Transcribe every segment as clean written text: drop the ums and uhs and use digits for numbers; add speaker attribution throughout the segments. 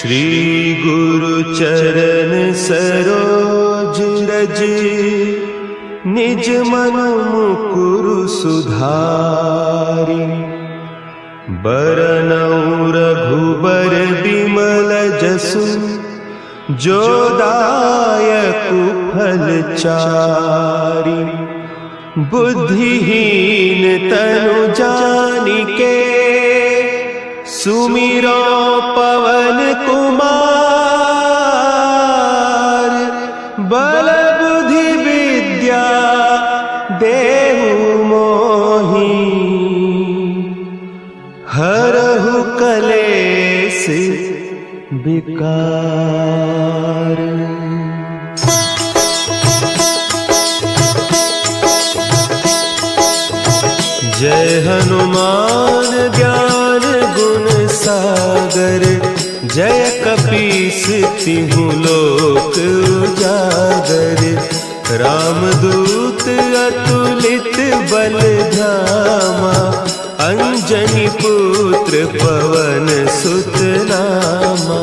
Speaker 1: श्री गुरु चरण सरोज रज, निज मन मुकुरु सुधारि। बरनउँ रघुबर बिमल जसु, जो दायकु फल चारि। बुद्धिहीन तनु जानिके, सुमिरो पवन कुमार। बल बुद्धि विद्या देहु मोहि, हरहु कलेस विकार। जय हनुमान ज्ञान गुण सागर, जय कपीस तिहु लोक उजागर। रामदूत अतुलित बल धामा, अंजनी पुत्र पवन सुत नामा।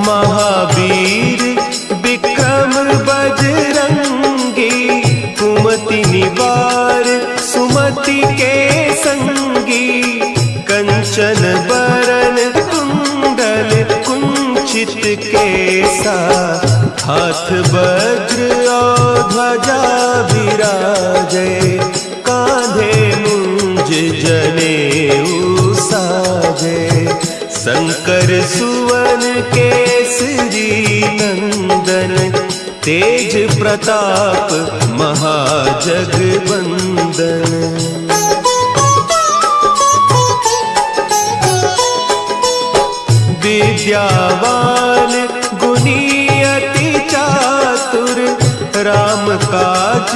Speaker 1: महावीर विक्रम बजरंगी, कुमति निवार सुमति के संगी। कंचन बरन कुंडल कुंचित केसा, हाथ वज्र और ध्वजा विराजे। कांधे मुंज जनेऊ साजे, शंकर सुवन केसरी नंदन। तेज प्रताप महाजगवंदन। विद्यावान गुणी अति चातुर, राम काज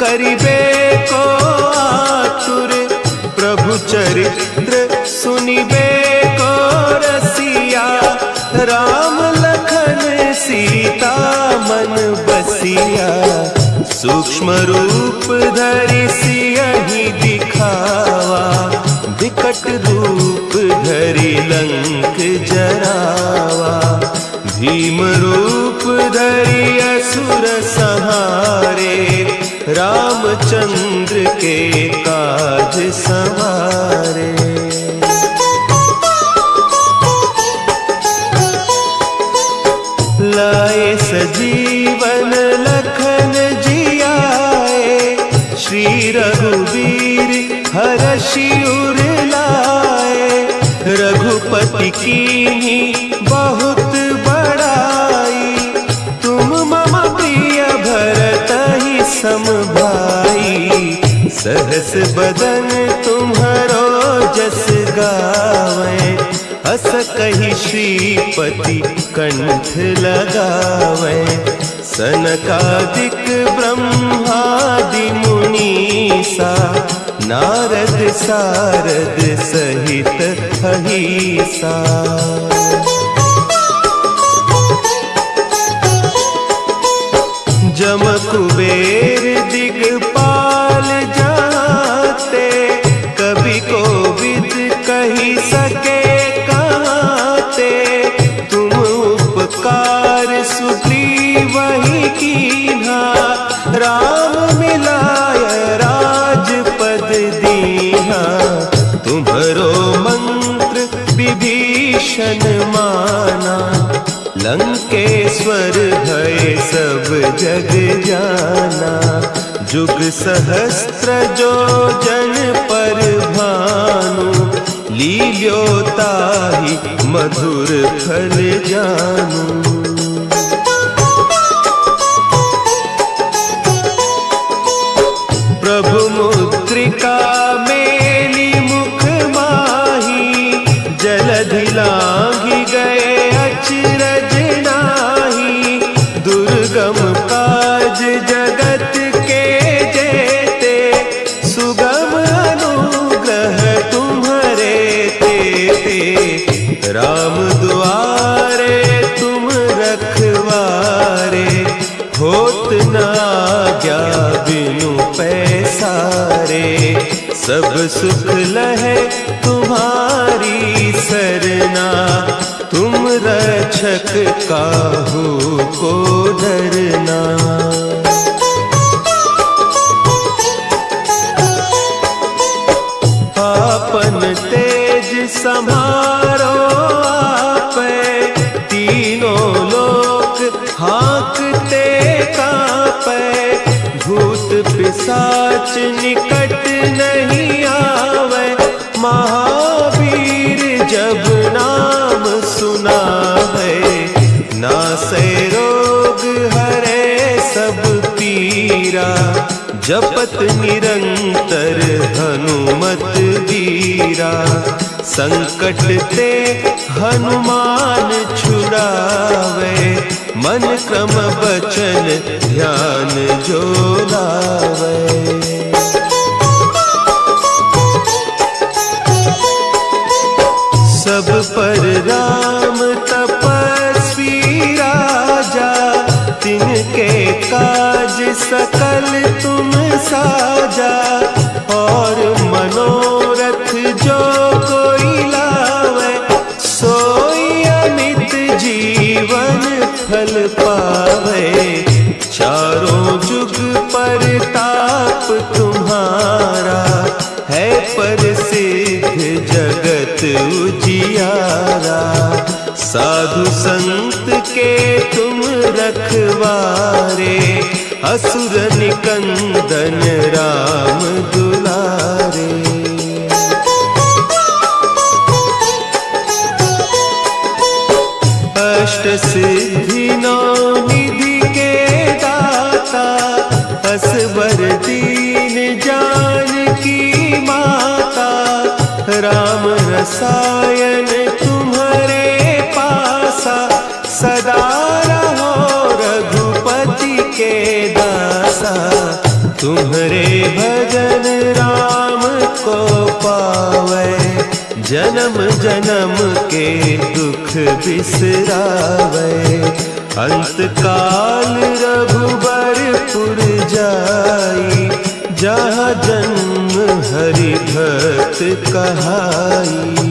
Speaker 1: करिबे को आतुर। प्रभु चरित्र सुनिबे को रसिया, राम लखन सीता मन बसिया। सूक्ष्म रूप धरि सियहि दिखावा, विकट रूप धरि लंक जरावा। भीम रूप धरि असुर संहारे, रामचंद्र के काज संवारे। लाए सजीवन लखन जियाए, श्री रघुवीर हरषि उर लाए। रघुपति कीन्ही बहुत बड़ाई, तुम मम प्रिय भरतहि सम भाई। सहस बदन तुम्हरो जस गावें, हस कहि श्रीपति कंठ लगावें। सनकादिक ब्रह्मादि मुनीसा, नारद सारद सहित अहीसा। जम कुबेर दिगपाल जाते, कवि कोविद कहि सके कहते। तुम उपकार सुग्रीवहि कीन्हा, राम मिलाय राजपद दीन्हा। तुम्हरो मंत्र विभीषण माना, लंकेश्वर भय सब जग जाना। जुग सहस्त्र जो जन पर भानु, लील्यो ताहि मधुर फल जानू। प्रभु मुद्रिका मेली मुख माही, जलधि लांघि गए अचरज नाही। दुर्गम काज जगत के जेते, सुगम अनुग्रह तुम्हरे तेते। राम दुआरे तुम रखवारे, होत न आज्ञा बिनु पैसारे। सब सुख लहे तुम्हारी सरना। तुम रक्षक काहू को डरना। आपन तेज समारो आपे, तीनों लोक हाँकते कांपे। भूत पिशाच निकट नहीं आवे, महावीर जब नाम सुनावे। नासे रोग हरे सब पीरा, जपत निरंतर हनुमत वीरा। संकट ते हनुमान छुड़ावे, मन क्रम बचन ध्यान जो लावे। सब पर राम तपस्वी राजा, तिनके काज सकल तुम साजा। और मनोरथ जो कोई लावे, सोई अमित जीवन फल पावे। चारों जुग परताप तुम्हारा, है प्रसिद्ध जगत उजियारा। साधु संत के तुम रखवारे, असुर निकंदन राम दुलारे। अष्ट सिद्धि नौ निधि के दाता, असवर दीन जानकी माता। राम रसायन तुम्हारे पासा, सदा रहो रघुपति के दासा। तुम्हारे भजन राम को पावे, जन्म जन्म के दुख बिसरावे। अंत काल रघुबरपुर जाई, जहाँ जन्म हरि भक्त कहाई।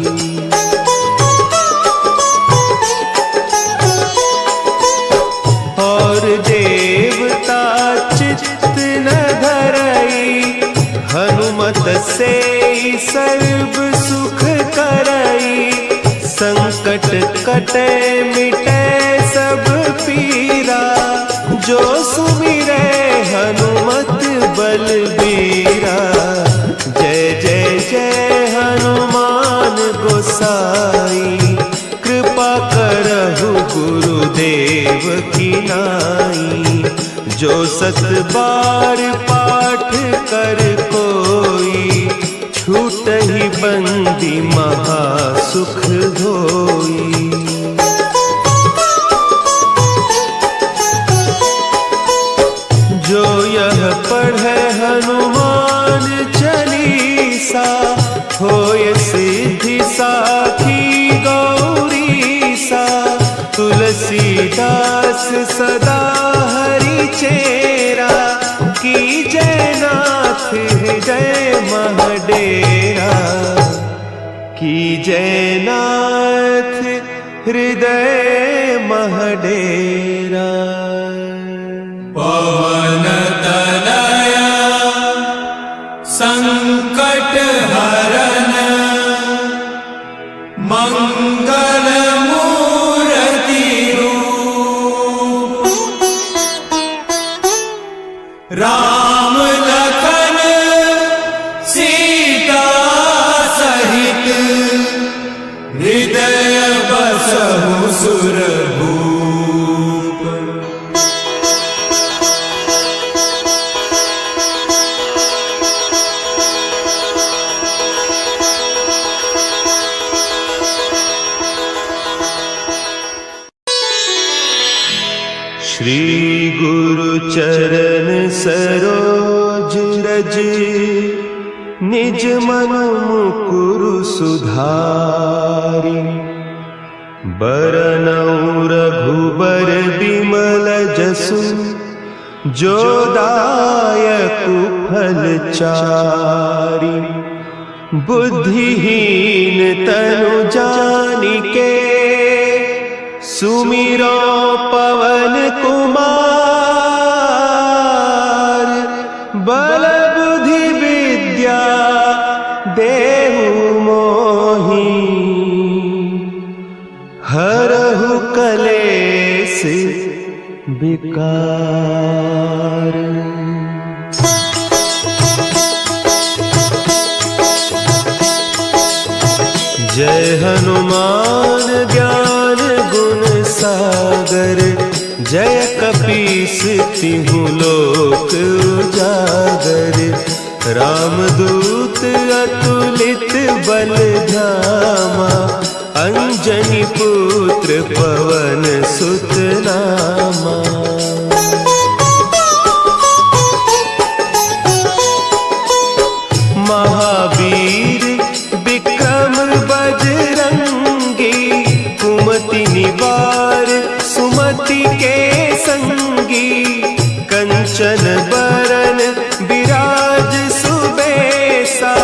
Speaker 1: और देवता चित्त न धरई, हनुमत से सर्व सुख करई। संकट कटे मिटे सब पीरा, जो सुमिरे हनुमत बलबीरा। जय जय जय हनुमान गोसाई, कृपा करहु गुरुदेव की नाई। जो सत बार पाठ कर कोई, छूटहि बंदी महासुख होई। जो यह पढ़े हनुमान चालीसा, होय सिद्धि साखी गौरीसा। तुलसीदास सदा हरि चेरा, की जयनाथ हृदय महडेरा। की जयनाथ हृदय महडेरा।
Speaker 2: पवन तनया संकट हरन, मंगल मूर्ति रूप। राम लखन सीता सहित, हृदय बसहु सुरभूप।
Speaker 1: श्री गुरु चरण सरोज रज, निज मन मुकुरु सुधारि। बरनउँ रघुबर बिमल जसु, जो दायक फलचारी। बुद्धिहीन तनु जानिके सुमिरो पवन कुमार। बल बुद्धि विद्या देहु मोहि हरहु कलेस विकार। जय हनुमान ज्ञान गुण सागर। जय कपीस तिहु लोक उजागर। रामदूत अतुलित बल धामा। अंजनी पुत्र पवन सुत नामा। महावीर विक्रम बजरंगी। कुमति निवार सुमति के संगी। कंचन बरन विराज सुबेसा।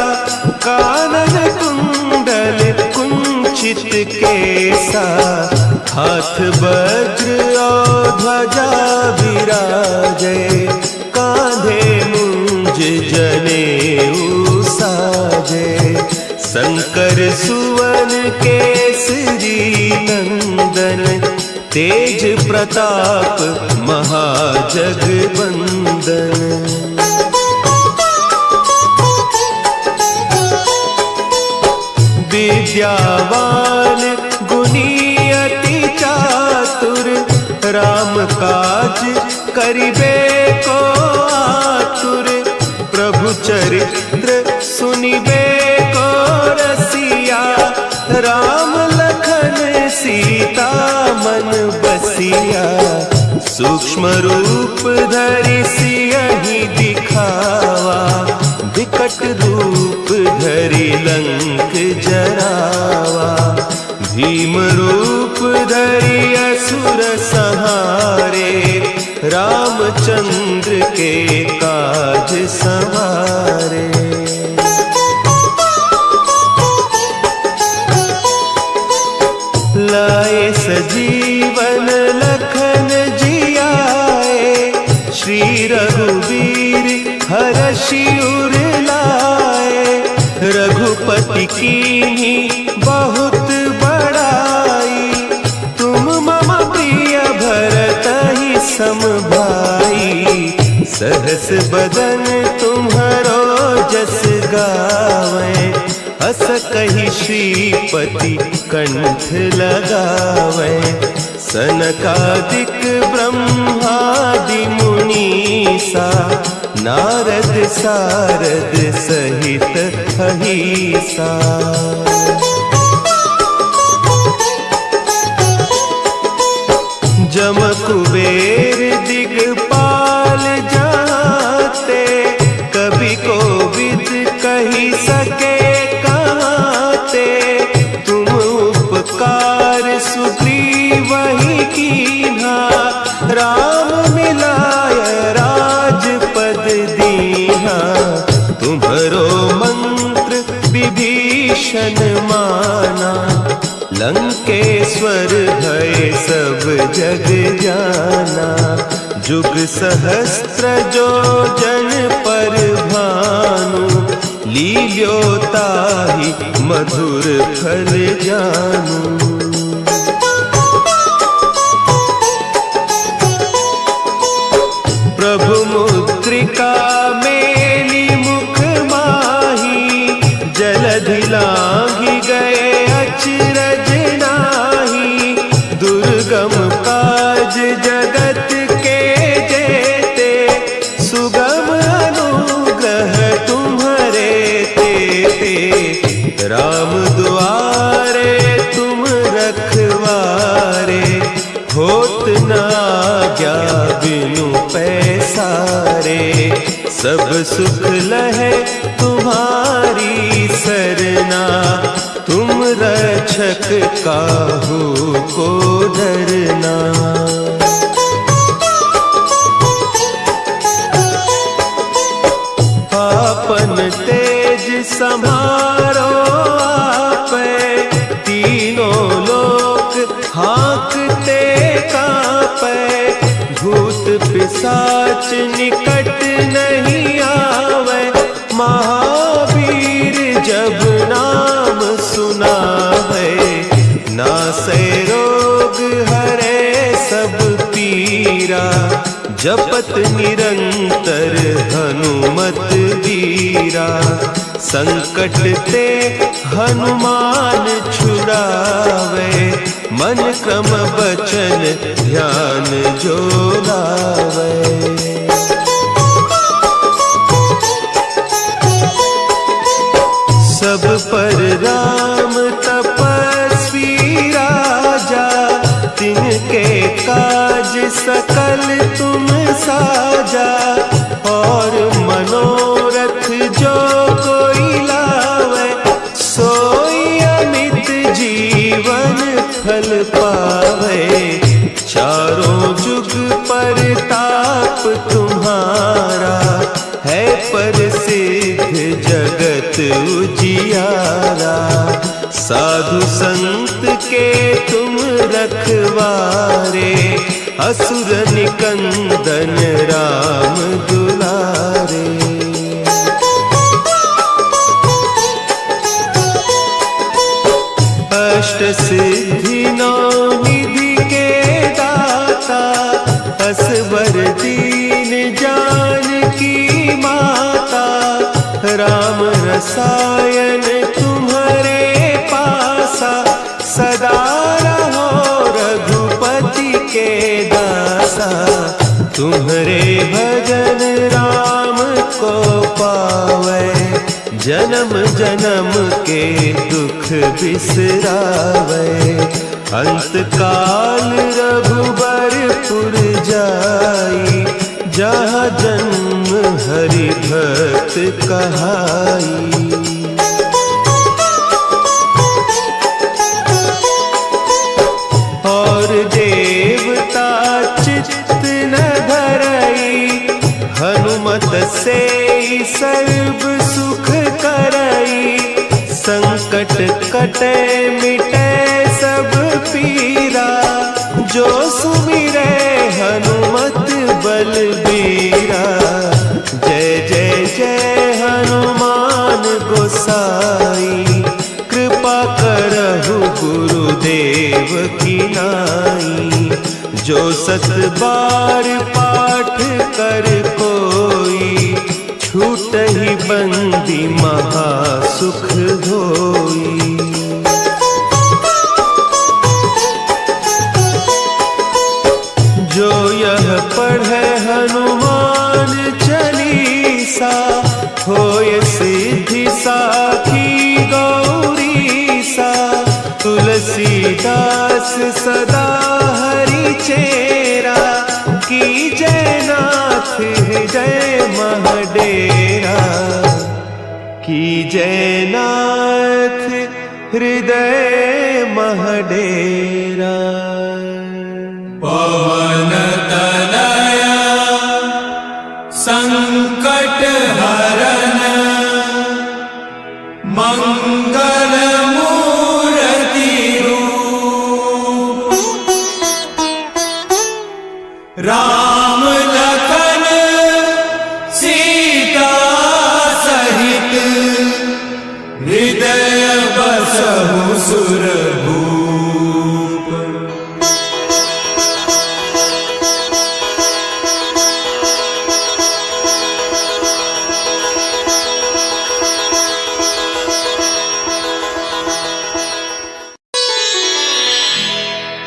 Speaker 1: कानन कुंडल कुंचित केसा। हाथ वज्र और ध्वजा विराजे। कांधे मुंज जनेऊ साजे। शंकर सुवन केसरी नंदन। तेज प्रताप महाजगवंदन। विद्यावान गुणी अति चातुर। राम काज करिबे को आतुर। प्रभु चरित्र सुनिबे को रसिया। राम लखन सीता मन बसिया। सूक्ष्म रूप धरि सियहि दिखावा। विकट रूप धरि लंक जरावा। भीम रूप धरि असुर संहारे। रामचंद्र के काज संवारे। लाए सजीवन लखन जियाए। श्री रघुवीर हरषि उर लाए। रघुपति कीन्ही बहुत बड़ाई। तुम मम प्रिय भरतहि सम भाई। सहस बदन तुम्हरो जस गावें। हस कहि श्रीपति कंठ लगावें। सनकादिक ब्रह्मादि मुनीसा। नारद सारद सहित अहीसा। जम कुबेर दिगपाल जाते। कवि कोविद कहि सके कहते। तुम उपकार सुग्रीवहि कीन्हा। राम मिलाय राजपद दीन्हा। तुम्हरो मंत्र विभीषण माना। लंकेश्वर भय सब जग जाना। जुग सहस्त्र जो जन पर भानु। लील्यो ताहि मधुर फल जानू। प्रभु मुद्रिका मेली मुख माही। जलधि लांघि गए अचरज नाही। दुर्गम काज जगत के जेते। सुगम अनुग्रह तुम्हरे तेते। राम दुआरे तुम रखवारे। होत न आज्ञा बिनु पैसारे। सब सुख लहे तुम्हारी सरना। तुम रक्षक काहू को डरना। तेज सम्हारो आपे, तीनों लोक हाँकते कांपे। भूत पिशाच निकट नहीं आवे, महावीर जब नाम सुनावे। नासे रोग हरे सब पीरा, जपत निरंतर हनुमत वीरा। संकट ते हनुमान छुड़ावे, मन क्रम बचन ध्यान जो लावे। सब पर राम तपस्वी राजा, तिनके काज सकल तुम साजा। और मनोरथ जो कोई लावे, सोई अमित जीवन फल पावे। चारों जुग परताप तुम्हारा, है प्रसिद्ध जगत उजियारा। साधु संत के तुम रखवारे, असुर निकंदन राम दुलारे। अष्ट सिद्धि नौ निधि के दाता, असवर दीन जानकी माता। राम रसायन तुम्हारे पासा, सदा रहो रघुपति के दासा। तुम्हारे भजन राम को पावे, जन्म जन्म के दुख बिसरावे। अंत काल रघुबरपुर जाई, जहाँ जन्म हरि भक्त कहाई। और देवता चित्त न धरई, हनुमत से सर्व सुख करई। संकट कटे मिटे सब पीरा, जो सुमिरे हनुमत बलबीरा। जय जय जय हनुमान गोसाई, कृपा करहु गुरुदेव की नाई। जो सत बार पाठ कर कोई, छूट ही बंदी महासुख होई। जो यह पढ़े हनुमान चालीसा, होय सिद्धि साखी गौरीसा। तुलसीदास सदा हरि चेरा, की जय नाथ हृदय महडेरा। की जय नाथ हृदय महडेरा।
Speaker 2: पवन तनया संकट हरन, मंगल मूर्ति रूप। राम लखन सीता सहित, हृदय बसहु सुरभूप।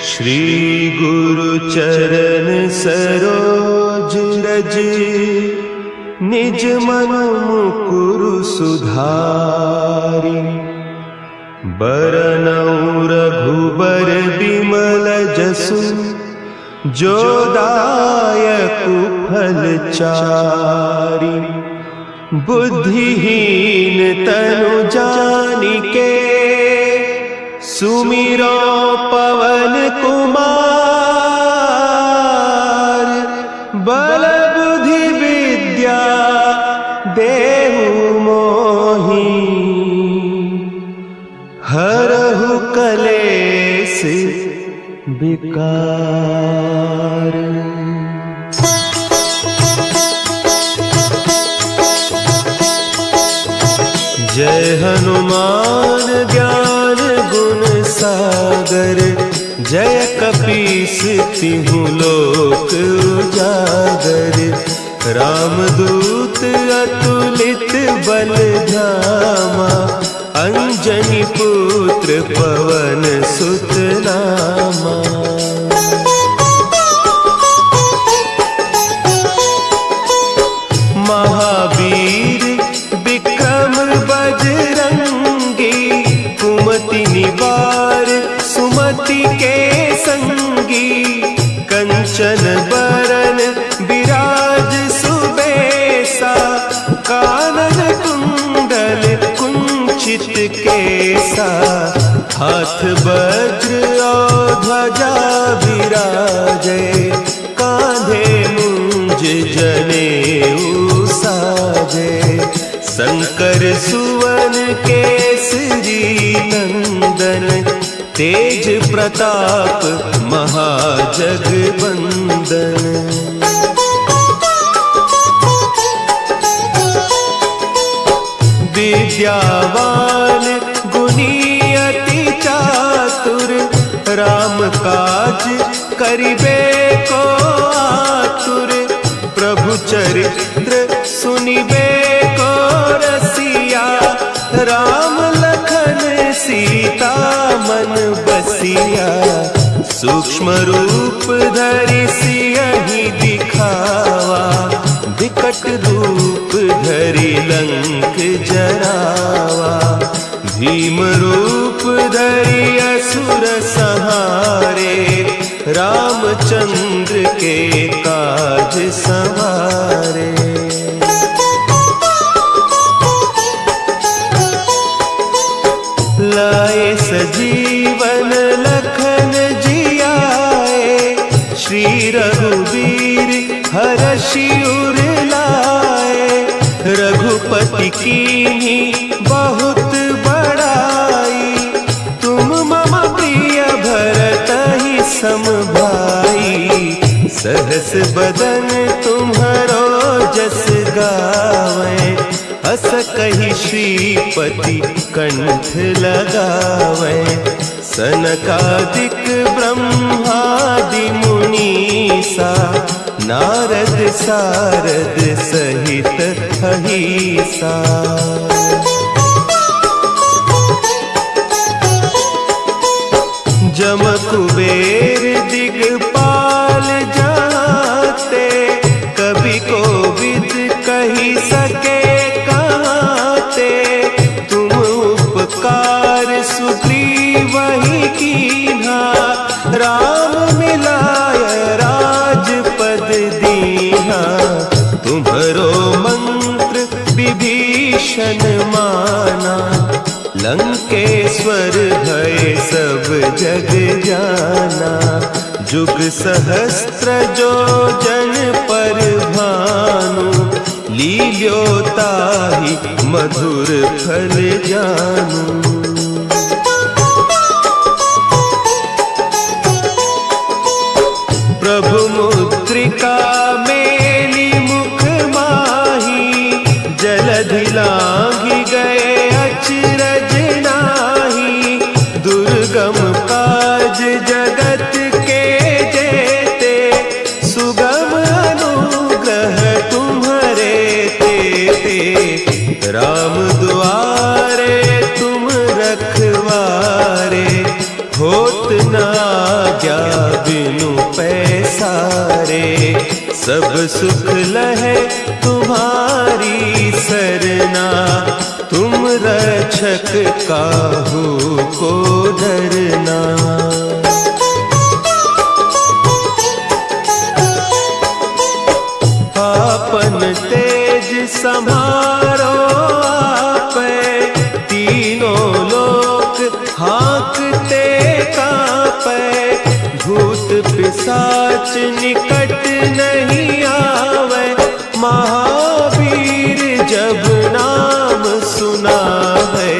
Speaker 1: श्री गुरु चरण सरोज रज, निज मन मुकुरु सुधारि। बरनउँ रघुबर बिमल जसु, जो दायकु फल चारि। बुद्धिहीन तनु जानिके, सुमिरो पवन कुमार। बल बुद्धि विद्या देहु मोहि, विकार। जय हनुमान ज्ञान गुण सागर, जय कपीस तिहु लोक उजागर। रामदूत अतुलित बल धामा, अंजनी पुत्र पवन सुत नामा। महावीर विक्रम बजरंगी, कुमति निवार सुमति के संगी। कंचन बरन विराज सुबेसा, कानन कुंडल कुंचित केसा। हाथ वज्र और ध्वजा विराजे, कांधे मुंज जनेऊ साजे। शंकर सुवन केसरी नंदन, तेज प्रताप महाजगवंदन। विद्यावान गुणी अति चातुर, राम काज करिबे को आतुर। प्रभु चरित्र सुनिबे को रसिया, राम लखन सीता मन बसिया। सूक्ष्म रूप धरि सियहि दिखावा, विकट रूप धरि लंक जरावा। भीम रूप धरि असुर संहारे, रामचंद्र के काज संवारे। लाए सजीवन लखन जियाए, श्री रघुवीर हरषि उर लाए। रघुपति कीन्ही बहुत बड़ाई, तुम मम प्रिय भरतहि सम भाई। सहस बदन तुम्हरो जस गावें, हस कहि श्रीपति कंठ लगावें। सनकादिक ब्रह्मादि मुनीसा, नारद सारद सहित अहीसा। जम कुबेर दिगपाल जाते, कवि कोविद कहि सके कहते। तुम उपकार सुग्रीवहि कीन्हा, राम मिलाय राजपद दीन्हा। तुम्हरो मंत्र विभीषण माना, लंकेश्वर भय सब जग जाना। जुग सहस्त्र जो जन पर भानु, लील्यो ताहि मधुर फल जानू। प्रभु मुद्रिका मेली मुख माही, जलधि लांघि गए अचरज नाही। दुर्गम काज जगत के जेते, सुगम अनुग्रह तुम्हरे तेते। राम दुआरे तुम रखवारे, होत न आज्ञा बिनु पैसारे। सब सुख लहे तुम्हारी सरना, तुम रक्षक काहू को डरना। आपन तेज समारो आपे, तीनों लोक हाँकते कांपे। भूत पिशाच निकट नहीं आवे, महावीर जब नाम सुना है।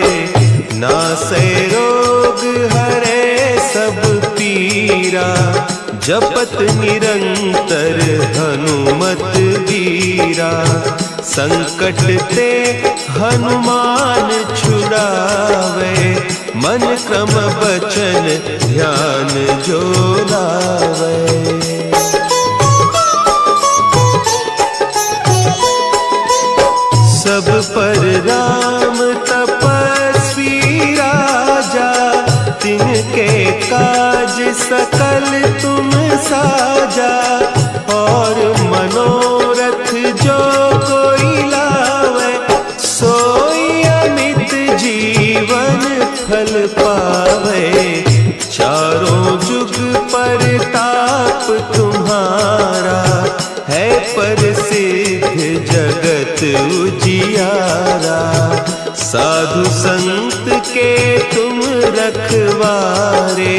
Speaker 1: नासै रोग हरे सब पीरा, जपत निरंतर हनुमत बीरा। संकट ते हनुमान छुड़ावे, मन क्रम बचन ध्यान जो लावे। सब पर राम तपस्वी राजा, तिनके काज सकल तुम साजा। और मनोरथ जो कोई लावे, सोई अमित जीवन फल पावे। चारों जुग परताप तुम्हारा, है प्रसिद्ध जगत उजियारा। साधु संत के तुम रखवारे,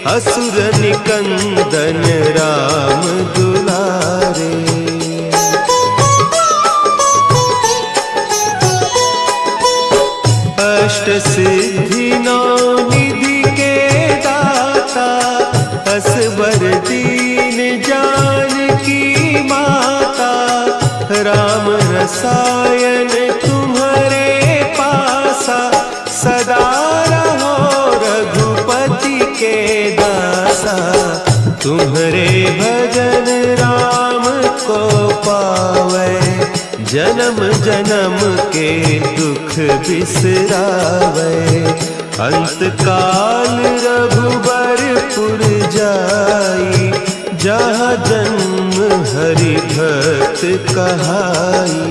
Speaker 1: असुर निकंदन राम दुलारे। अष्ट सिद्धि नौ निधि के दाता, असबर दीन जानकी माता। राम रसायन तुम्हारे पासा, सदा रहो रघुपति के दासा। तुम्हारे भजन राम को पावे, जन्म जन्म के दुख बिसरावे। अंत काल रघुबरपुर जाई, जहाँ जन्म हरि भक्त कहाई।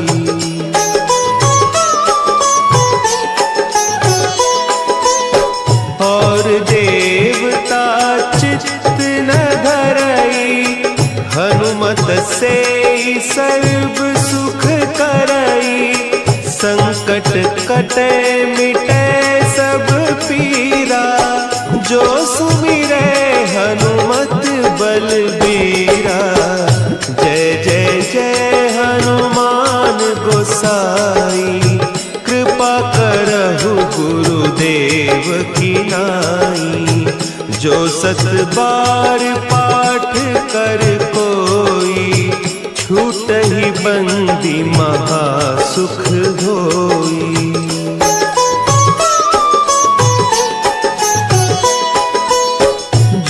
Speaker 1: और देवता चित्त न धरई, हनुमत से सर्व सुख करई। संकट कटे मिटे सब पीरा, जो सुमिरे हनुमत बलबीरा। जय जय जय हनुमान गोसाई, कृपा करहु गुरुदेव की नाई। जो सत बार पाठ कर कोई, छूटहि बंदी महासुख होई।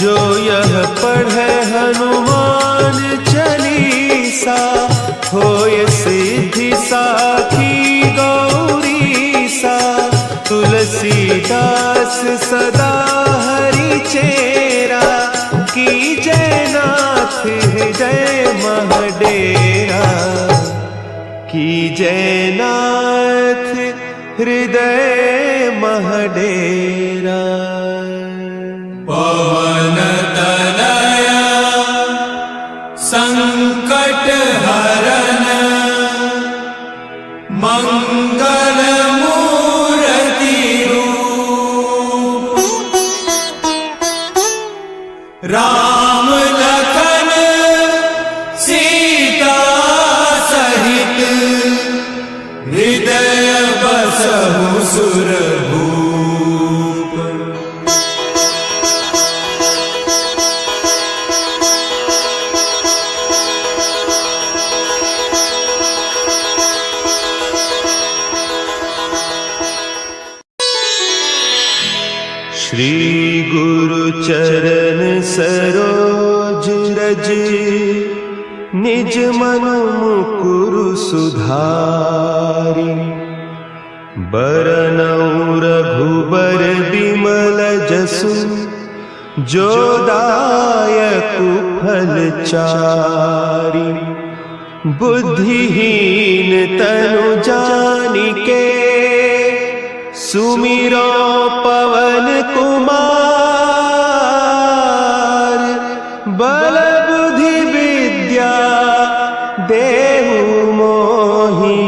Speaker 1: जो यह पढ़े हनुमान चालीसा, होय सिद्धि साखी गौरीसा। तुलसीदास सदा हरि चेरा, की जय नाथ हृदय महडेरा। की जय नाथ हृदय महडेरा।
Speaker 2: पवन तनया संकट हरन, मंगल मूर्ति रूप। राम लखन सीता सहित, हृदय बसहु सुरभूप।
Speaker 1: श्री गुरु चरण सरोज रज, निज मन मुकुरु सुधारि। बरनउँ रघुबर बिमल जसु, जो दायकु फल चारि। बुद्धिहीन तनु जानिके, सुमिरो पवन कुमार। बल बुद्धि विद्या देहु मोहि,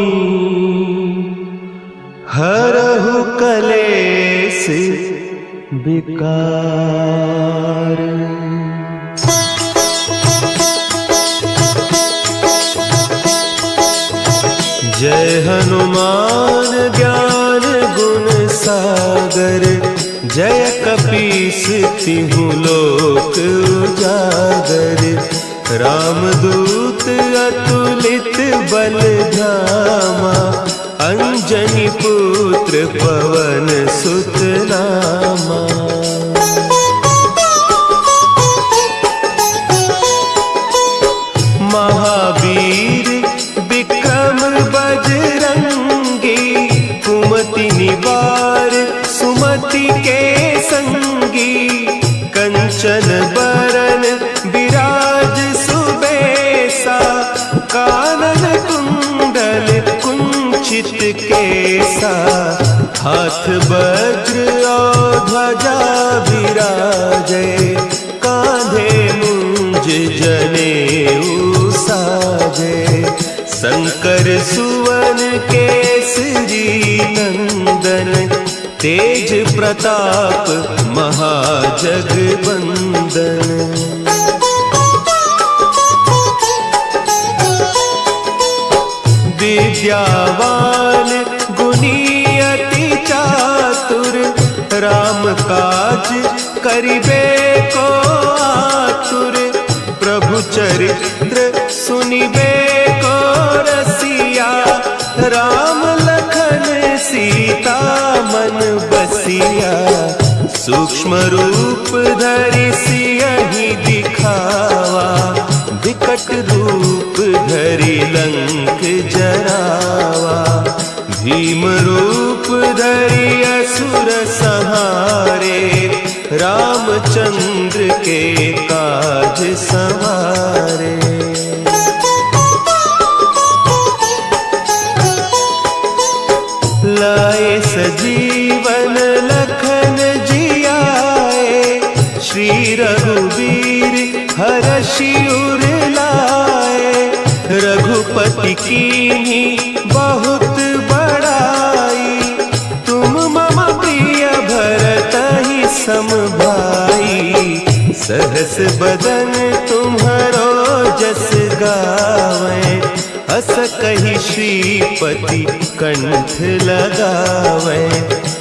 Speaker 1: हरहु कलेस विकार। जय हनुमान ज्ञान गुण सागर, जय कपीस तिहु लोक उजागर, रामदूत अतुलित बल धामा, अंजनी पुत्र पवन सुत नामा। महावीर विक्रम बजरंगी, कुमति निवार सुमति के संगी, कंचन बरन विराज सुबेसा, कानन कुंडल कुंचित केसा, हाथ वज्र और ध्वजा विराजे, कांधे मुंज जनेऊ साजे, शंकर सुवन केसरी नंदन, तेज प्रताप महाजगबंदन। विद्यावान गुणी अति चातुर, राम काज करिबे को आतुर, प्रभु चरित्र सुनिबे को रसिया, राम लखन सीता मन बसिया, सूक्ष्म रूप धरि सियहि दिखावा, विकट रूप धरि लंक जरावा, भीम रूप धरि असुर संहारे, रामचंद्र के काज संवारे। लाए सजीवन लखन जियाए, श्री रघुवीर हरषि उर लाए, रघुपति कीन्ही बहुत बड़ाई, तुम मम प्रिय भरतहि सम भाई, सहस बदन तुम्हरो जस गावें, अस कहि श्रीपति कंठ लगावें,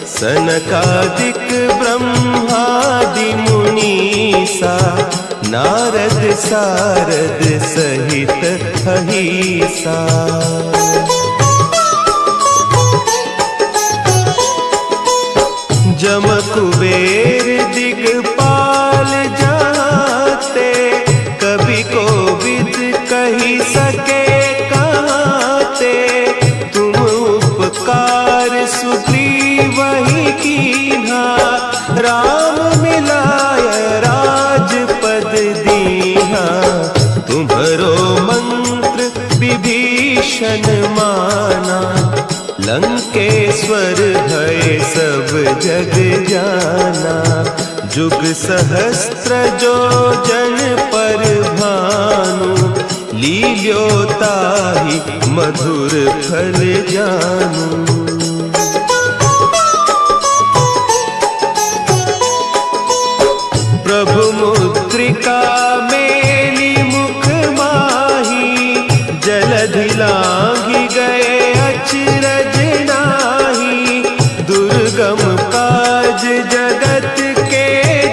Speaker 1: सनकादिक ब्रह्मादि मुनीसा, नारद सारद सहित अहीसा। जम कुबेर दिगपाल जाते, कवि कोविद कही सके कहते, तुम उपकार सुग्रीवहि कीन्हा, राम मिलाय राजपद दीन्हा, तुम्हरो मंत्र विभीषण माना, लंकेश्वर भय सब जग जाना, जुग सहस्त्र जो जन पर भानु, लील्यो ताहि मधुर फल जानू। प्रभु मुद्रिका मेली मुख माही, जलधि लांघि गए अचरज नाही, दुर्गम काज जगत के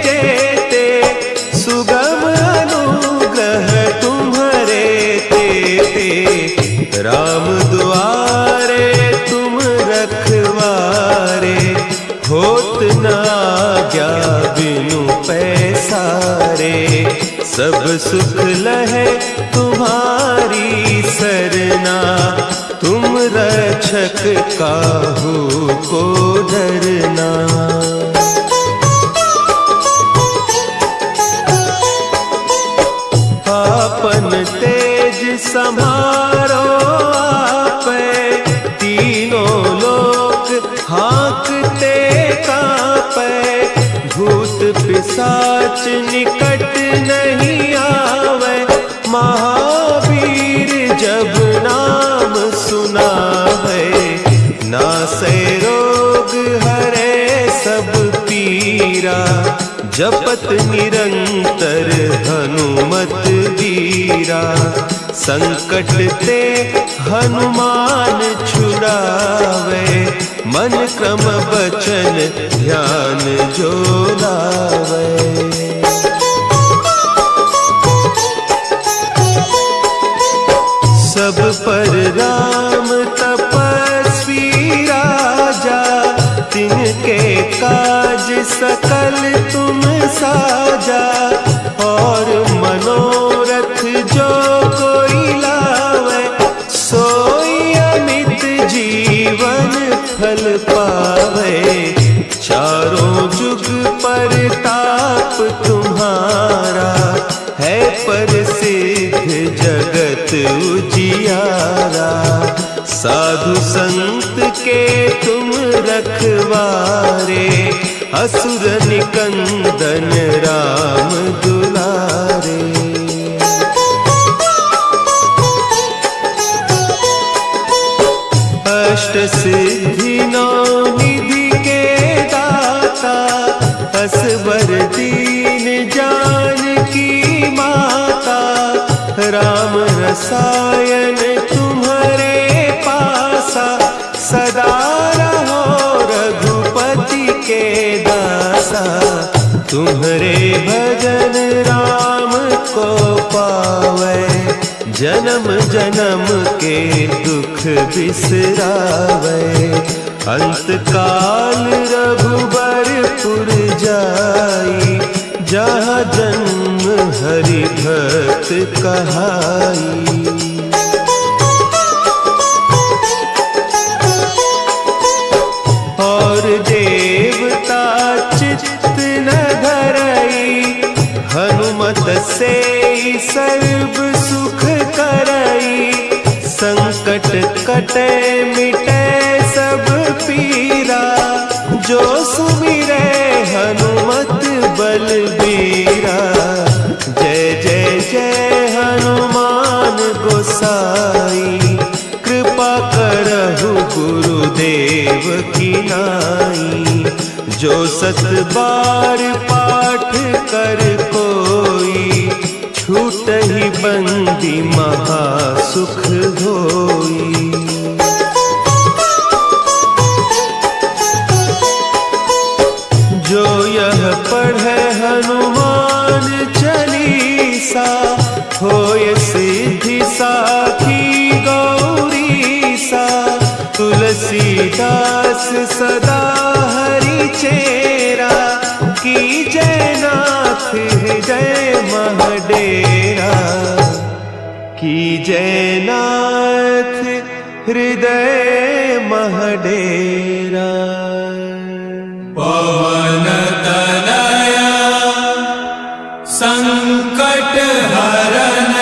Speaker 1: जेते, सुगम अनुग्रह तुम्हरे तेते, राम दुआरे तुम रखवारे, होत न आज्ञा बिनु पैसारे, सब सुख लहे तुम्हारी सरना, तुम रक्षक काहू को डरना। आपन तेज समारो आपे, तीनों लोक हाँकते कांपे, भूत पिशाच निकट नहीं आवे, महावीर जब नाम सुनावे, नासै रोग हरे सब पीरा, जपत निरंतर हनुमत वीरा, संकट ते हनुमान छुड़ावे, मन क्रम बचन ध्यान जो लावे। सब पर राम तपस्वी राजा, तिनके काज सकल तुम साजा, और मनोरथ जो कोई लावे, सोई अमित जीवन फल पावे। चारों जुग परताप तुम्हारा, है प्रसिद्ध जगत उजियारा। साधु संत के तुम रखवारे, असुर निकंदन राम दुलारे। अष्ट सिद्धि नौ निधि के दाता, असवर दीन जानकी माता। राम रसायन तुम्हारे पासा, सदा रहो रघुपति के दासा। तुम्हारे भजन राम को पावे, जन्म जन्म के दुख बिसरावे। अंत काल रघुबरपुर जाई, जहाँ जन्म हरि भक्त कहाई। और देवता चित्त न धरई, हनुमत से सर्व सुख करई। संकट कटे मिटे सब पीरा, जो सुमिरे हनुमत बलबीरा। जय जय जय हनुमान गोसाई, कृपा करहु गुरुदेव की नाई। जो सत बार पाठ कर कोई, छूटहि बंदी महासुख होई। जो यह पढ़े हनुमान चालीसा, होय सिद्धि साखी गौरीसा। तुलसीदास सदा हरि चेरा, की जय नाथ हृदय महडेरा। की जय नाथ हृदय महडेरा।
Speaker 2: पवन तनया संकट हरन,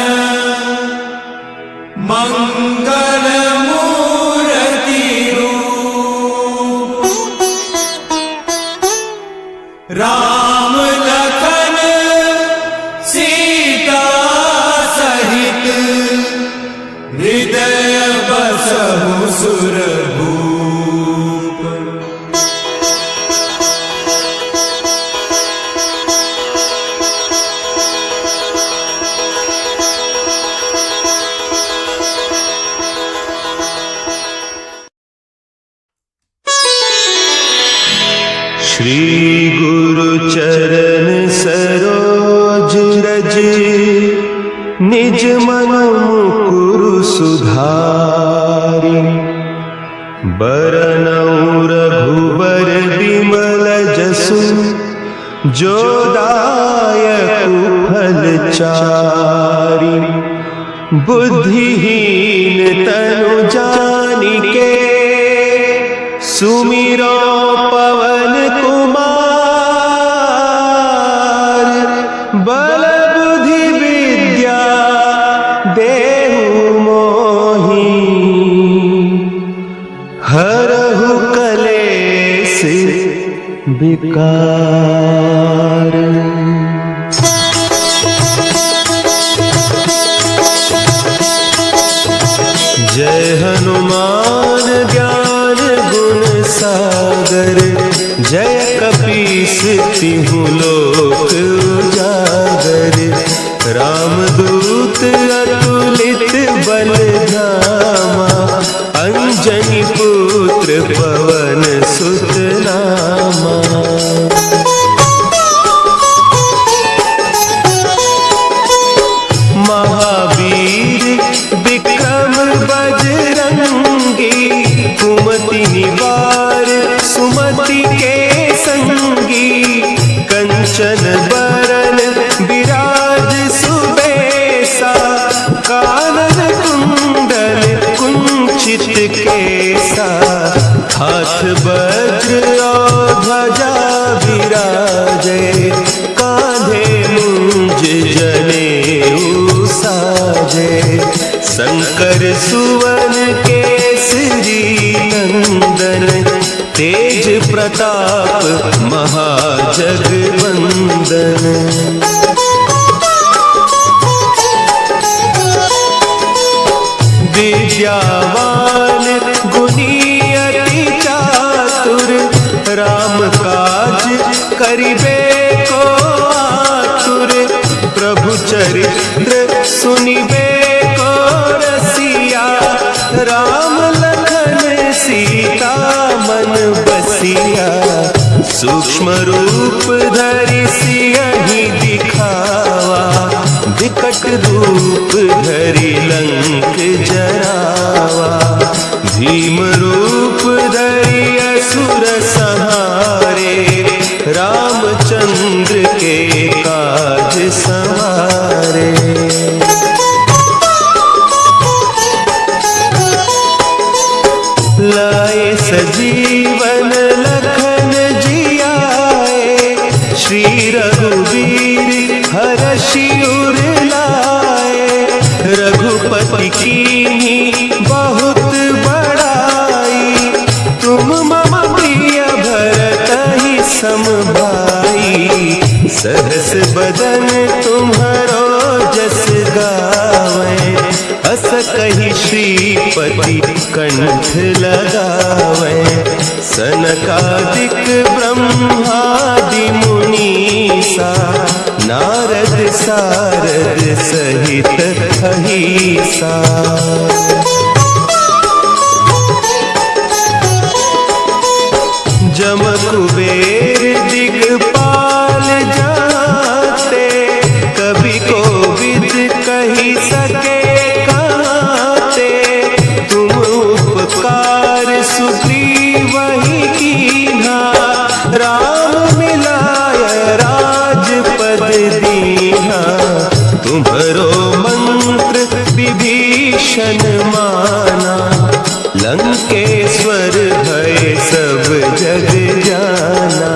Speaker 2: मंगल मूर्ति रूप। राम लखन सीता सहित, हृदय बसहु सुरभूप।
Speaker 1: श्री गुरु चरण सरोज रज, निज मन मुकुरु सुधारि। बरनउँ रघुबर बिमल जसु, जो दायक फल चारि। बुद्धिहीन तनु जानिके, सुमिरो पवन कुमार। बल बुद्धि विद्या देहु मोहि, हरहु कलेस विकार। जय हनुमान ज्ञान गुण सागर, जय कपीस तिहु लोक उजागर, रामदूत अतुलित बल धामा, अंजनी पुत्र पवन सुत नामा। महावीर विक्रम बजरंगी, कुमति निवार सुमति के संगी, कंचन बरन विराज सुबेसा, कानन कुंडल कुंचित केसा, हाथ वज्र और ध्वजा विराजे, कांधे मुंज जनेऊ साजे, शंकर सुवन केसरी नंदन, तेज प्रताप महाजगवंदन। विद्यावान गुणी अति चातुर, राम काज करिबे को आतुर, प्रभु चरित्र सुनिबे को रसिया, राम लखन सीता मन बसिया, सूक्ष्म रूप धरि सियहि दिखावा, विकट रूप धरि लंक जरावा, भीम रूप धरि असुर संहारे, रामचंद्र के काज संवारे। लाए सजीवन लखन जियाए, श्री रघुवीर हरषि उर लाए, रघुपति कीन्ही बहुत बड़ाई, तुम मम प्रिय भरतहि सम भाई, सहस बदन तुम्हरो जस गावै, अस कहि श्रीपति कंठ लगावै, सनकादिक ब्रह्मादि मुनीसा, नारद सारद सहित अहीसा। जम कुबेर दिगपाल जाते, कवि कोविद कही सके कहते, तुम उपकार सुग्रीवहि कीन्हा, राम मिलाय राजपद दीन्हा, तुम्हरो मंत्र विभीषण माना, लंकेश्वर भय सब जग जाना,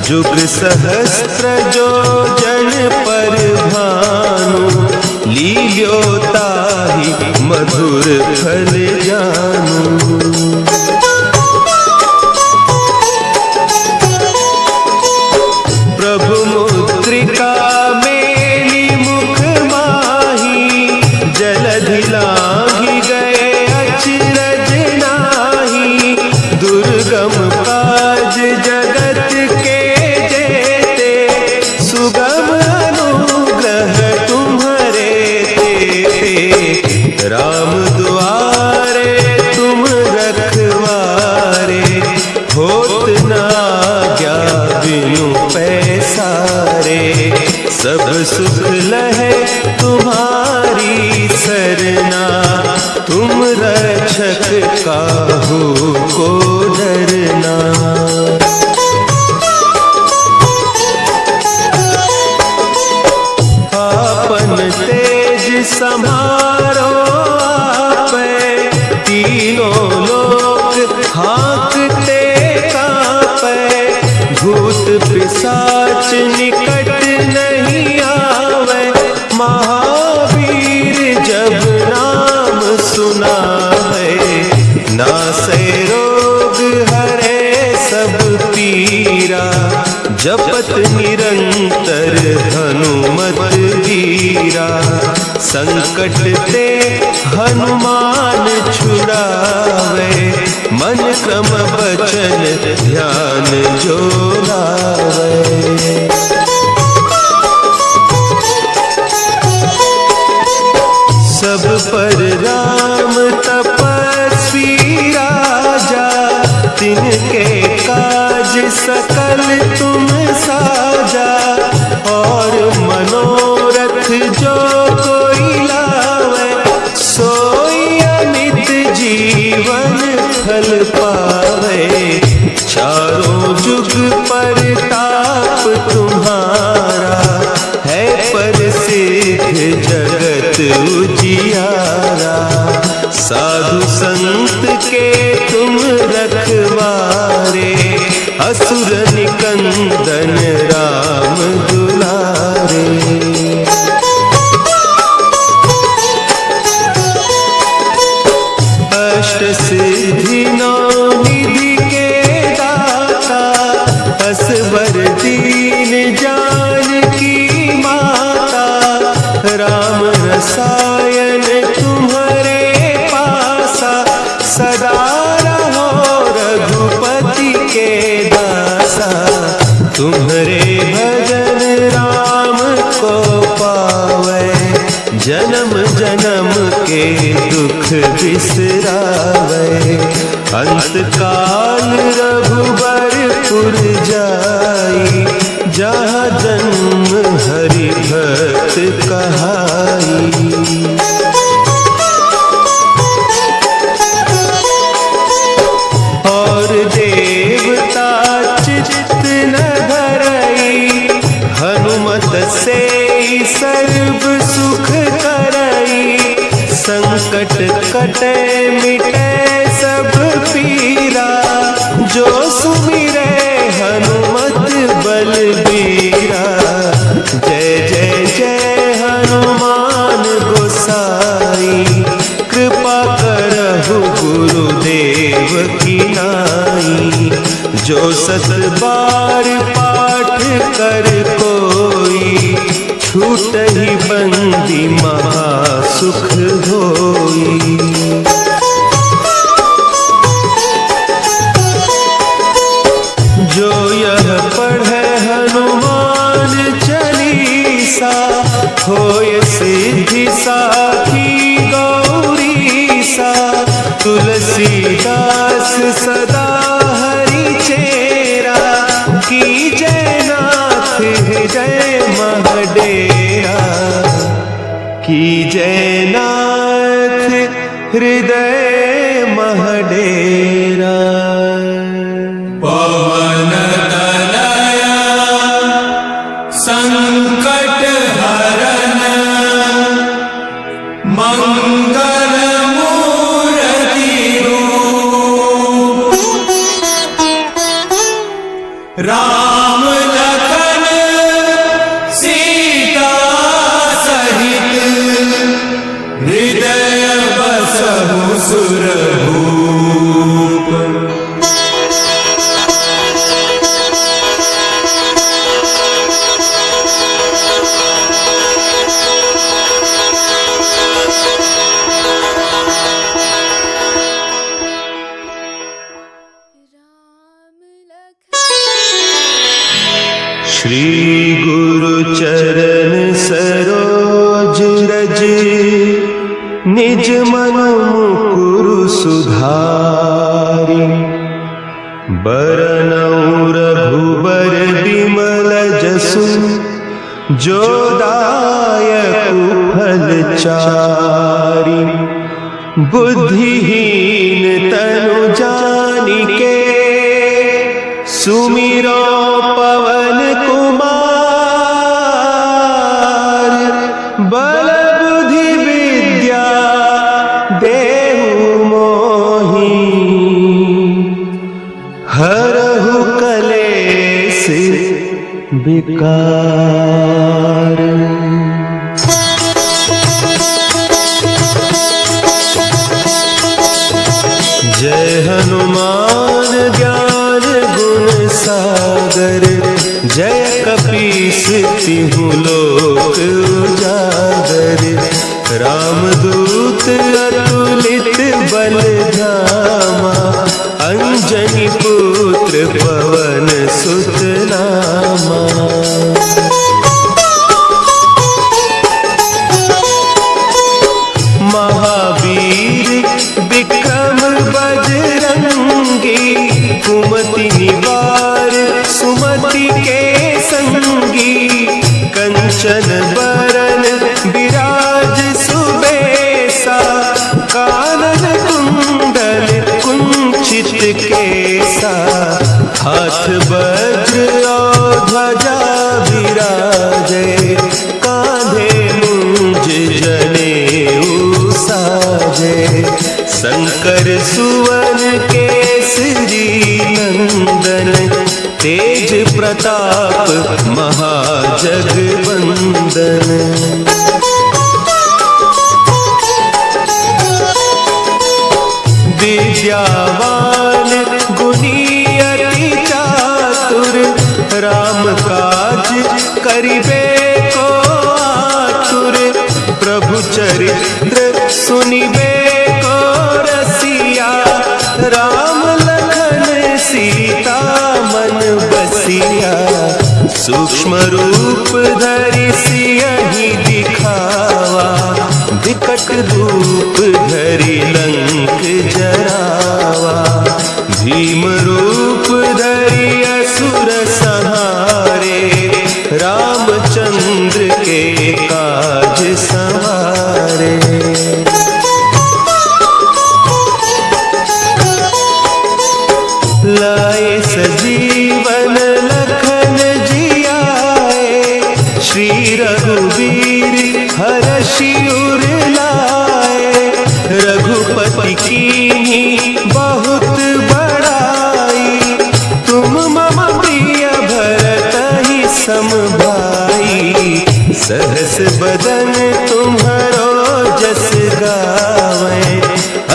Speaker 1: जुग सहस्त्र जो जन पर भानु, लील्यो ताहि मधुर फल जानू। प्रभु मुद्रिका मेली मुख माही, जलधि लांघि गए अचरज नाही, दुर्गम काज जगत के जेते, सुगम अनुग्रह तुम्हरे तेते, राम दुआरे तुम रखवारे, होत न आज्ञा बिनु पैसारे, सब सुख लहे तुम्हारी सरना, तुम रक्षक काहू को डरना। आपन तेज समारो आपै, तीनों लोक हाँकते कांपै, भूत पिशाच निकट नहीं आवे, महावीर जब नाम सुना है, नासै रोग हरे सब पीरा, जपत निरंतर हनुमत वीरा, संकट ते हनुमान छुड़ावे, मन क्रम बचन ध्यान जो लावे। सब पर राम तपस्वी राजा, तिनके काज सकल तुम साजा। और मनोरथ जो कोई लावे, सोई अमित जीवन फल पावे। चारों जुग परताप तुम्हारा, है प्रसिद्ध जगत उजियारा। साधु संत के तुम रखवारे, असुर निकंदन राम दुलारे। अष्ट सिद्धि नौ निधि के दाता, असवर दीन जानकी माता। राम रसायन तुम्हारे पासा, सदा रहो रघुपति के दासा। तुम्हारे भजन राम को पावे, जन्म जन्म के दुख बिसरावे। अंत काल रघुबरपुर जाई, जहाँ जन्म हरि भक्त कहाई। और देवता चित्त न धरई, हनुमत से सर्व सुख करई। संकट कटे मिटे सब पीरा, जो सुमिरे हनुमत बलबीरा। जय जय जय हनुमान गोसाई, कृपा करहु गुरुदेव की नाई। जो सत बार पाठ कर कोई, छूटहि बंदी महा सुख होई। जो यह पढ़े हनुमान चालीसा, होय सिद्धि साखी गौरीसा। तुलसीदास सदा हरि चेरा, की जय नाथ हृदय महडेरा। की जय नाथ हृदय महडेरा।
Speaker 2: पवन तनया संकट हरन, मंगल मूर्ति रूप। राम लखन सीता सहित, हृदय बसहु सुरभूप।
Speaker 1: श्री गुरु चरण सरोज रज, निज मन मुकुरु सुधारि। बरनउँ रघुबर बिमल जसु, जो दायक फल चारि। बुद्धिहीन तनु जानिके, सुमिरो पवन कुमार। बल बुद्धि विद्या देहु मोहि, हरहु कलेस विकार। जय हनुमान ज्ञान गुण सागर, जय कपीस तिहु लोक उजागर। रामदूत अतुलित बल धामा, अंजनी पुत्र पवन सुत नामा। महावीर विक्रम बजरंगी, कुमति निवार सुमति के संगी। कंचन बरन विराज सुबेसा, कानन कुंडल कुंचित केसा। हाथ वज्र और ध्वजा विराजे, कांधे मुंज जनेऊ साजे। शंकर सुवन केसरी नंदन, तेज प्रताप महाजगवंदन। विद्यावान गुणी अति चातुर, राम काज करिबे को आतुर। प्रभु चरित्र सुनिबे को रसिया, राम लखन सीता मन बसिया। सूक्ष्म रूप धरि सियहि दिखावा, विकट रूप धरि लंक जरावा। भीम रूप धरि असुर संहारे, रामचंद्र के काज संवारे। लाए सजीवन लखन जियाए, श्री रघुवीर हरषि उर लाए। रघुपति कीन्ही बहुत बड़ाई, तुम मम प्रिय भरतहि सम भाई। सहस बदन तुम्हरो जस गावै,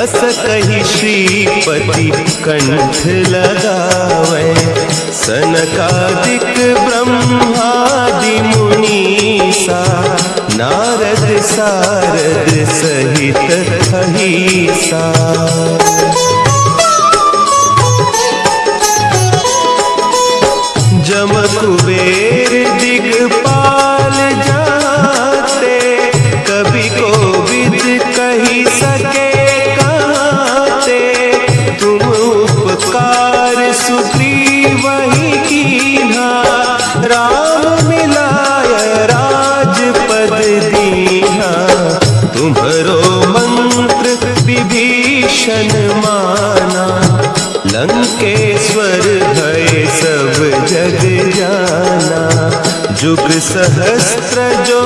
Speaker 1: अस कहि श्रीपति कंठ लगावै। सनकादिक ब्रह्मादि मुनीसा, नारद सारद सहित अहिसा। जम कुबेर दिगपाल जाते, कवि कोविद कहि सके कहते। तुम उपकार सुग्रीवहि कीन्हा, राम मिलाय राजपद दीन्हा। तुम्हरो मंत्र विभीषण माना, लंकेश्वर भय सब जग जाना। जुग सहस्त्र जो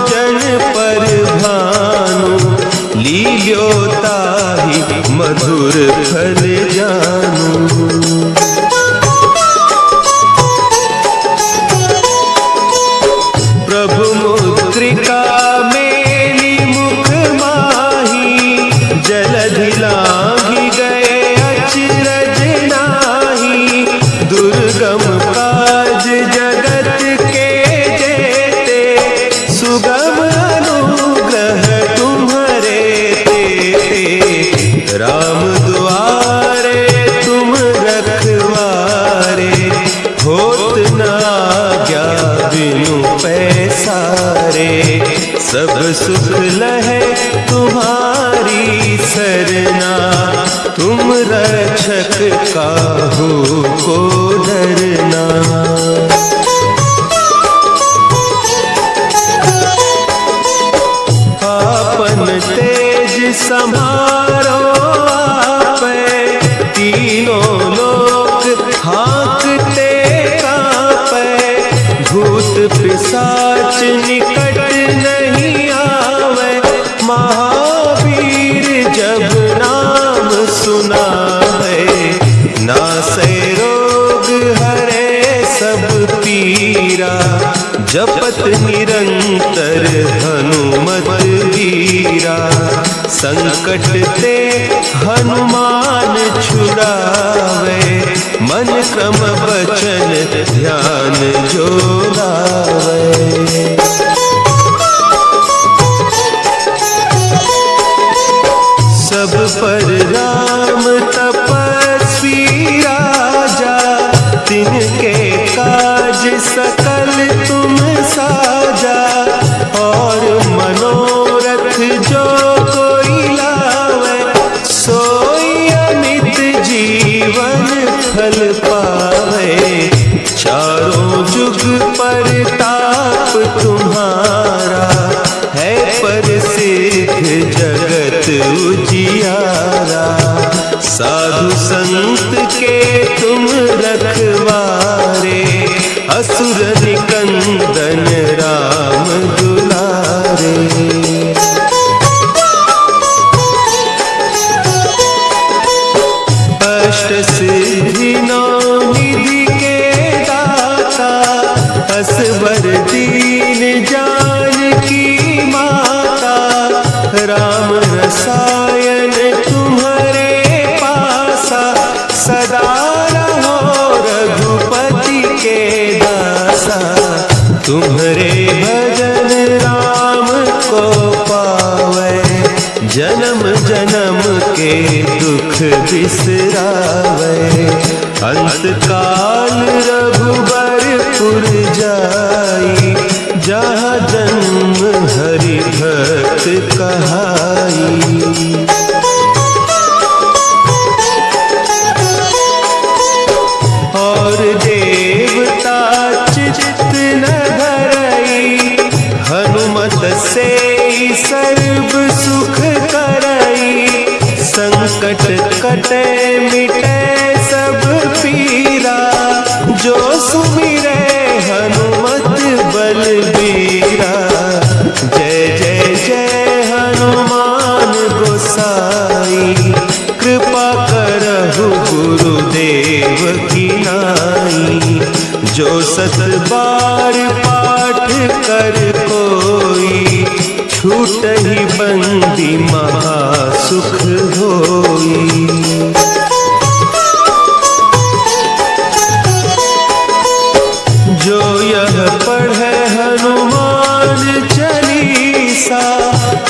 Speaker 1: जन पर भानु, लील्यो ताहि मधुर फल जानू। प्रभु मुद्रिका मेली मुख माही, जलधि लांघि गए अचरज नाही। दुर्गम काज जगत के जेते, सुगम अनुग्रह तुम्हरे तेते। राम दुआरे तुम रखवारे, होत न आज्ञा बिनु पैसारे। सब सुख लहे तुम्हारी सरना, तुम रक्षक काहू को डरना। आपन तेज समारो आपै, तीनों लोक हाँकते कांपै। भूत पिशाच निकट नहीं आवे, महावीर जब नाम सुना है। नासै रोग हरे सब पीरा, जपत निरंतर हनुमत वीरा। संकट ते हनुमान छुड़ावे, मन क्रम वचन ध्यान जो लावे। सब पर राम तपस्वी राजा, तिनके काज सकल तुम साजा। और मनोरथ जो कोई लावे, सोई अमित जीवन फल पावे। चारों जुग परताप तुम्हारा, है प्रसिद्ध जगत उजियारा। साधु संत के तुम रखवारे, असुर निकंदन राम दुलारे। अष्ट सिद्धि नौ निधि के दाता, असबर दीन जानकी माता। राम रसायन तुम्हारे पासा, सदा रहो रघुपति के दासा। तुम्हारे भजन राम को पावे, जन्म जन्म के दुख बिसरावे। अंत काल रघुबरपुर जाई, जहाँ जन्म हरि भक्त कहाई। और देवता चित्त न धरई, हनुमत से सर्व सुख करई। संकट कटे मिटे सब पीरा, जो सुमिरे हनुमत बलबीरा। जय जय जय हनुमान गोसाई, कृपा करहु गुरुदेव की नाई। जो सत बार पाठ कर कोई, छूटहि बंदी महासुख होई। जो यह पढ़े हनुमान चालीसा,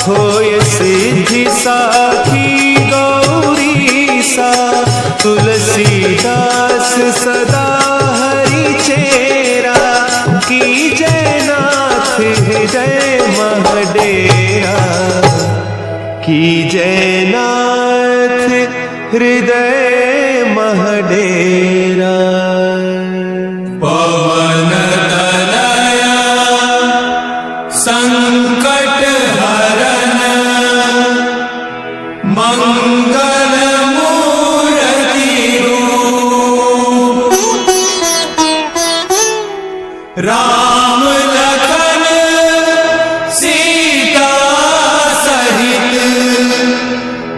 Speaker 1: होय सिद्धि साखी गौरीसा। तुलसीदास सदा हरि चेरा, कीजय नाथ हृदय महडेरा। कीजय नाथ हृदय महडेरा।
Speaker 2: पवन तनया संकट हरन, मंगल मूर्ति रूप। राम लखन सीता सहित,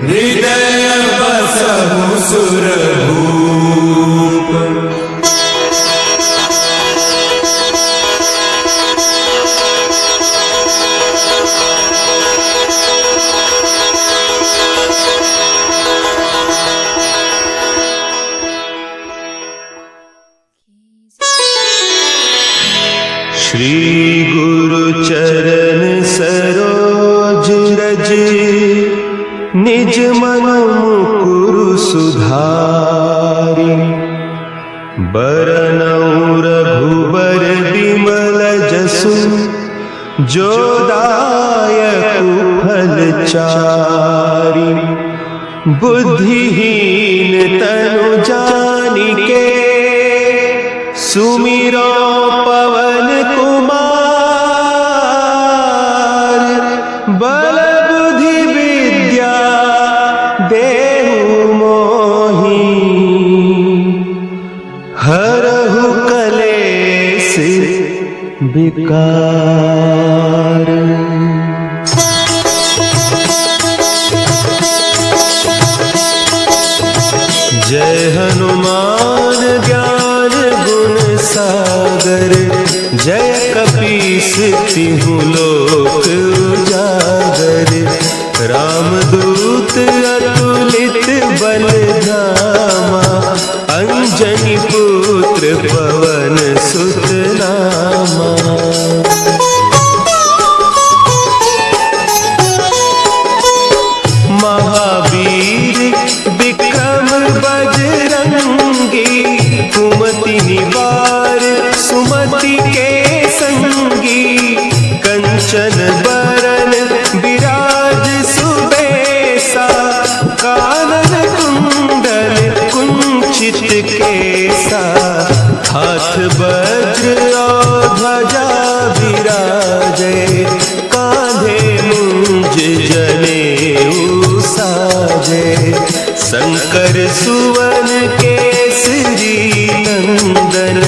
Speaker 2: हृदय बसहु सुरभूप।
Speaker 1: श्री गुरु चरण सरोज रज, निज मन मुकुरु सुधारि। बरनउँ रघुबर बिमल जसु, जो दायक फल चारि। बुद्धिहीन तनु जानिके, सुमिरो पवन कुमार। बल बुद्धि विद्या देहु मोहि, हरहु कलेश विकार। जय हनुमान ज्ञान गुण सागर, जय कपीस तिहु लोक उजागर। रामदूत अतुलित बल धामा, अंजनी पुत्र पवन सुत नामा। महावीर परिवार सुमति के संगी, कंचन बरन विराज सुबेसा, कानन कुंडल कुंचित केसा, हाथ वज्र और ध्वजा विराजे, कांधे मुंज जनेऊ साजे, शंकर सुवन केसरी नंदन,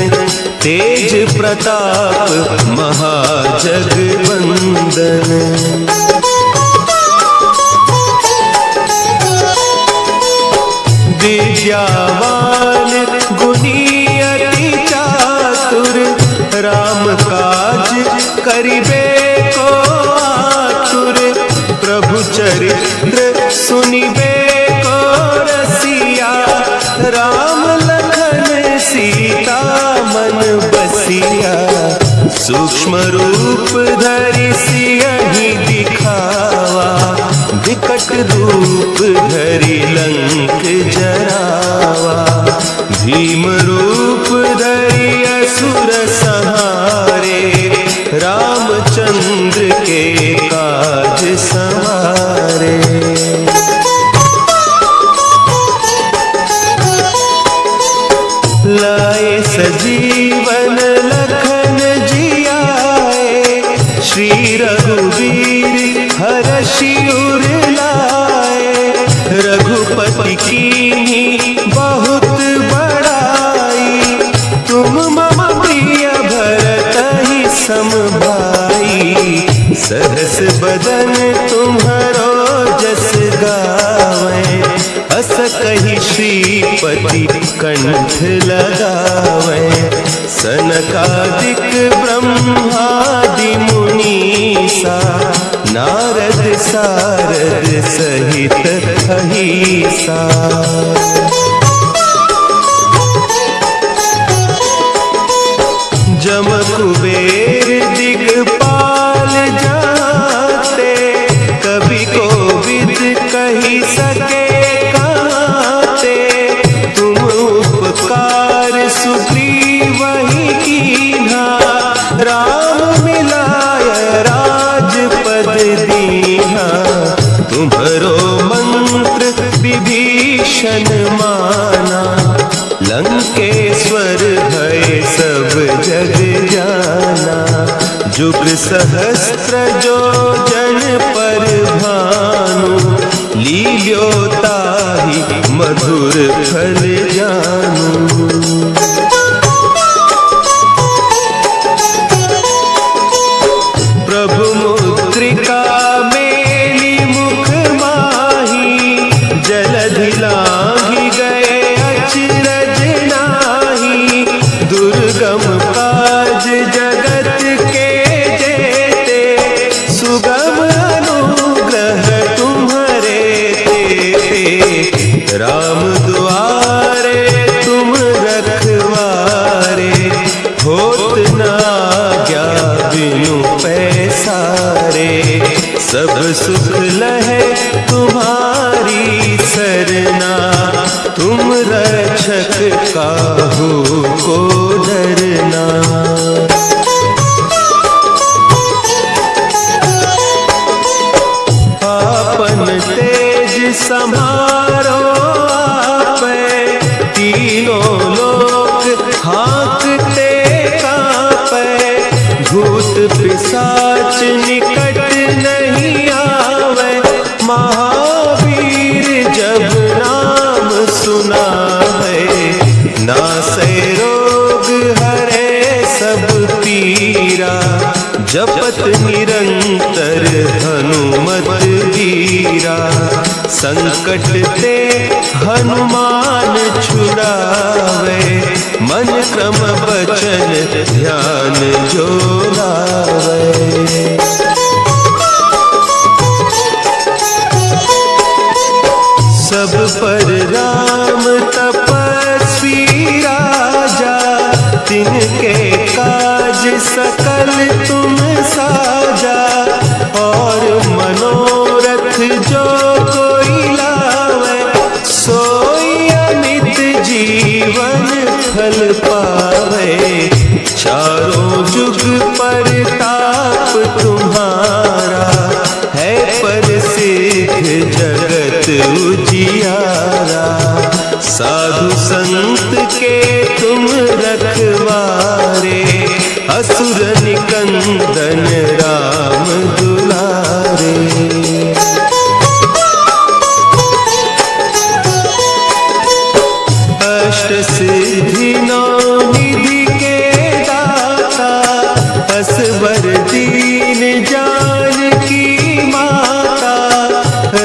Speaker 1: तेज प्रताप महाजगवंदन। विद्यावान गुणी अति चातुर, राम काज करिबे को आतुर, प्रभु चरित्र सुनिबे को रसिया, राम लखन सीता मन बसिया, सूक्ष्म रूप धरि सियहि दिखावा, विकट रूप धरि लंक जरावा, भीम रूप धरि असुर संहारे, रामचंद्र के काज संवारे। लाए सजीवन लखन जियाए, श्री रघुवीर हरषि उर लाए, रघुपति कीन्ही बहुत बड़ाई, तुम मम प्रिय भरतहि सम भाई, सहस बदन तुम्हरो जस गावें, अस कहि श्रीपति कंठ लगावें, सनकादिक ब्रह्मादि मुनीसा, नारद सारद सहित अहीसा। जम कुबेर दिगपाल जाते, कवि कोविद कही सके कहते, तुम उपकार सुग्रीवहि कीन्हा, राम मिलाय राजपद दीन्हा, तुम्हरो मंत्र विभीषण माना, लंकेश्वर भय सब जग जाना, जुग सहस्त्र जो जन पर भानु, लील्यो ताहि मधुर फल जानू। प्रभु मुद्रिका मेली मुख माही, जलधि लांघि गए अचरज नाही, दुर्गम काज जगत के जेते, सुगम अनुग्रह तुम्हारे तेते, राम दुआरे तुम रखवारे, होत न आज्ञा बिनु पैसारे, सब सुख लहे तुम्हारी सरना, तुम रक्षक काहू को डरना। आपन तेज समारो आपै, तीनों लोक हाँकते कांपै, भूत पिशाच निकट नहीं आवे, महावीर जब नाम सुना है, नासै रोग हरे सब पीरा, जपत निरंतर हनुमत वीरा, संकट ते हनुमान छुड़ावे, मन क्रम बचन ध्यान जो लावे। सब पर राम तपस्वी राजा, तिनके काज सकल तुम साजा, और मनोरथ जो कोई लावे, सोई अमित जीवन फल पावे। चारों जुग परताप तुम्हारा है प्रसिद्ध जगत उजियारा। साधु संत के तुम रखवारे असुर निकंदन राम दुलारे। अष्ट सिद्धि नौ निधि के दाता असवर दीन जानकी माता।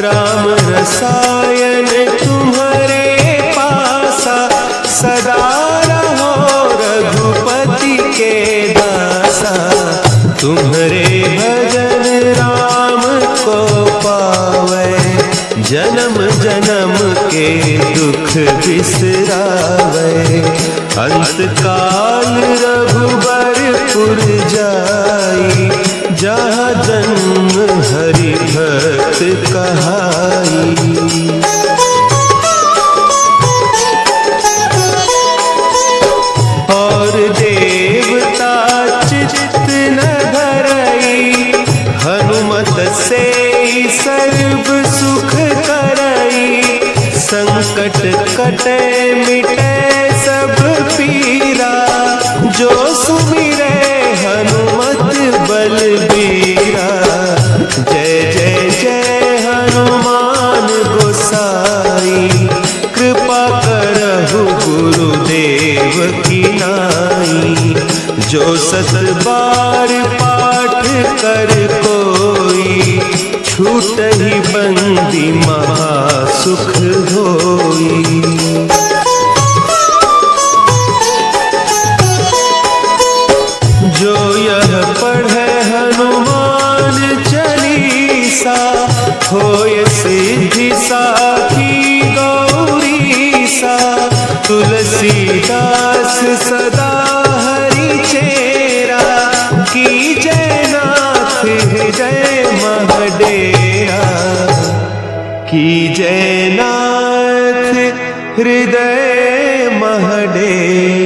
Speaker 1: राम रसायन तुम्हारे पासा सदा रहो रघुपति के दासा। तुम्हारे भजन राम को पावे जन्म जन्म के दुख बिसरावे। अंत काल रघुबरपुर जाई जहाँ जन्म हरि भक्त कहाई। और देवता चित्त न धरई हनुमत से सर्व सुख करई। संकट कटे मिटे सब पीरा जो सुमिरे हनुमत बलबीरा। जय जय जय हनुमान गोसाई कृपा करहु गुरुदेव की नाई। जो सत बार पाठ कर कोई छूट ही बंदी महा सुख होई। जो यह पढ़े हनुमान चालीसा होय सिद्धि साखी गौरीसा। तुलसीदास सदा हरि चेरा की जयनाथ हृदय महडेरा। की जयनाथ हृदय महडेरा।